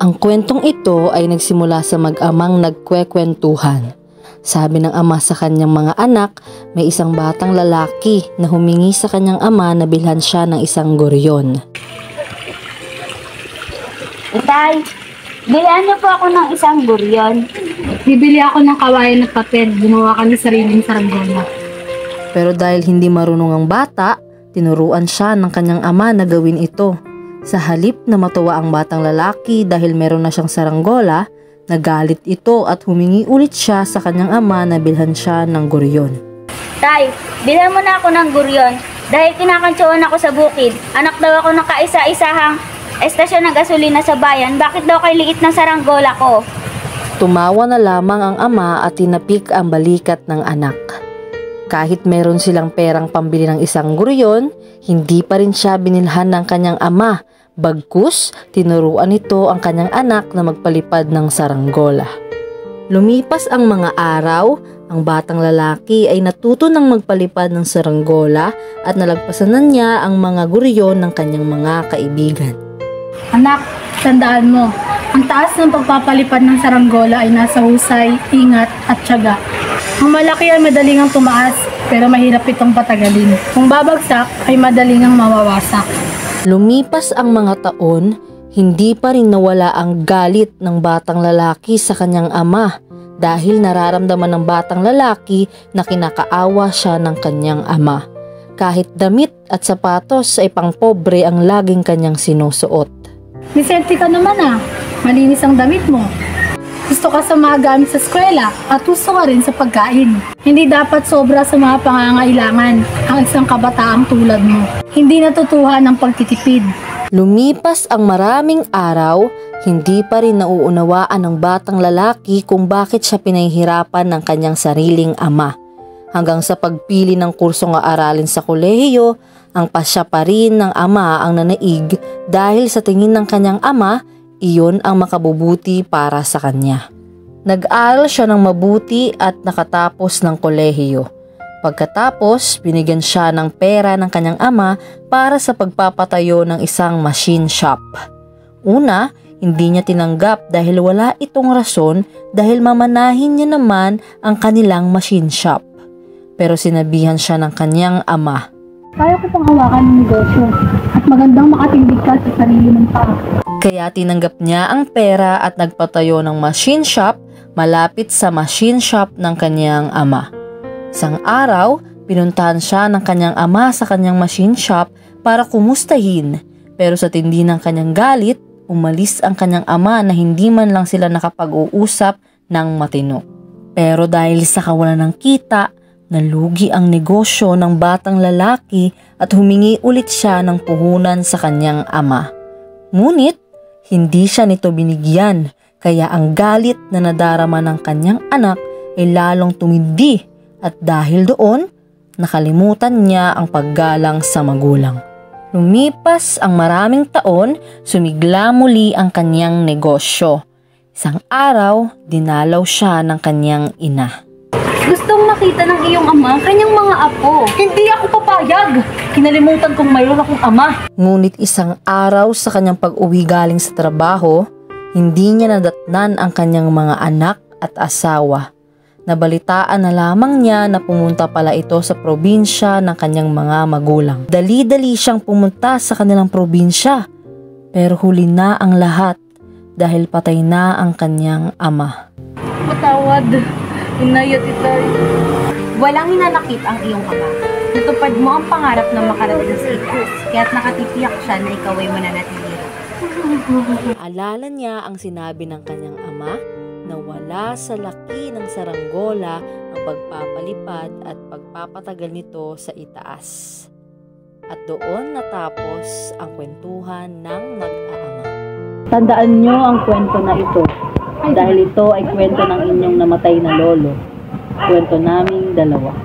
Ang kwentong ito ay nagsimula sa mag-amang nagkwekwentuhan. Sabi ng ama sa kanyang mga anak, may isang batang lalaki na humingi sa kanyang ama na bilhan siya ng isang goryon. Itay, bilhan niyo po ako ng isang goryon. Bibili ako ng kawayan at papel. Gumawa ka ng sariling saranggola. Pero dahil hindi marunong ang bata, tinuruan siya ng kanyang ama na gawin ito. Sa halip na matuwa ang batang lalaki dahil meron na siyang saranggola, nagalit ito at humingi ulit siya sa kanyang ama na bilhan siya ng goryon. Tay, bilhan mo na ako ng goryon dahil kinakantsuhan ako sa bukid. Anak daw ako ng kaisa-isahang estasyon ng gasolina sa bayan. Bakit daw kay liit ng saranggola ko? Tumawa na lamang ang ama at tinapik ang balikat ng anak. Kahit meron silang perang pambili ng isang goryon, hindi pa rin siya binilhan ng kanyang ama. Bagkus, tinuruan nito ang kanyang anak na magpalipad ng saranggola. Lumipas ang mga araw, ang batang lalaki ay natuto ng magpalipad ng saranggola at nalagpasan na niya ang mga goryon ng kanyang mga kaibigan. Anak, tandaan mo, ang taas ng pagpapalipad ng saranggola ay nasa husay, ingat at tiyaga. Ang malaki ay madaling ang tumaas, pero mahirap itong patagalin. Kung babagsak, ay madaling ang mawawasak. Lumipas ang mga taon, hindi pa rin nawala ang galit ng batang lalaki sa kanyang ama dahil nararamdaman ng batang lalaki na kinakaawa siya ng kanyang ama. Kahit damit at sapatos ay pangpobre ang laging kanyang sinusuot. Disente ka naman malinis ang damit mo. Gusto ka sa mga gamit sa eskwela at gusto ka rin sa pagkain. Hindi dapat sobra sa mga pangangailangan ang isang kabataang tulad mo. Hindi natutuhan ng pagtitipid. Lumipas ang maraming araw, hindi pa rin nauunawaan ng batang lalaki kung bakit siya pinahihirapan ng kanyang sariling ama. Hanggang sa pagpili ng kursong aaralin sa kolehiyo, ang pasya pa rin ng ama ang nanaig dahil sa tingin ng kanyang ama, iyon ang makabubuti para sa kanya. Nag-aral siya ng mabuti at nakatapos ng kolehiyo. Pagkatapos, binigyan siya ng pera ng kanyang ama para sa pagpapatayo ng isang machine shop. Una, hindi niya tinanggap dahil wala itong rason dahil mamanahin niya naman ang kanilang machine shop. Pero sinabihan siya ng kanyang ama. Kaya ko pang hawakan ng negosyo at magandang makatindig ka sa sarili mong paa. Kaya tinanggap niya ang pera at nagpatayo ng machine shop malapit sa machine shop ng kanyang ama. Isang araw, pinuntahan siya ng kanyang ama sa kanyang machine shop para kumustahin. Pero sa tindi ng kanyang galit, umalis ang kanyang ama na hindi man lang sila nakapag-uusap ng matino. Pero dahil sa kawalan ng kita, nalugi ang negosyo ng batang lalaki at humingi ulit siya ng puhunan sa kanyang ama. Ngunit, hindi siya nito binigyan, kaya ang galit na nadarama ng kanyang anak ay lalong tumindi at dahil doon, nakalimutan niya ang paggalang sa magulang. Lumipas ang maraming taon, sumigla muli ang kanyang negosyo. Isang araw, dinalaw siya ng kanyang ina. Gustong makita ng iyong ama, kanyang mga apo. Hindi ako papayag! Kinalimutan kong mayroon akong ama. Ngunit isang araw sa kanyang pag-uwi galing sa trabaho, hindi niya nadatnan ang kanyang mga anak at asawa. Nabalitaan na lamang niya na pumunta pala ito sa probinsya ng kanyang mga magulang. Dali-dali siyang pumunta sa kanilang probinsya, pero huli na ang lahat dahil patay na ang kanyang ama. Matawad. Inay at itay. Walang hinanakit ang iyong ama. Natupad mo ang pangarap na makarating sa ikus, kaya't nakatitiyak siya na ikaw ay mananatili. Alala niya ang sinabi ng kanyang ama na wala sa laki ng saranggola ang pagpapalipad at pagpapatagal nito sa itaas. At doon natapos ang kwentuhan ng mag-aama. Tandaan niyo ang kwento na ito dahil ito ay kwento ng inyong namatay na lolo. Kwento naming dalawa.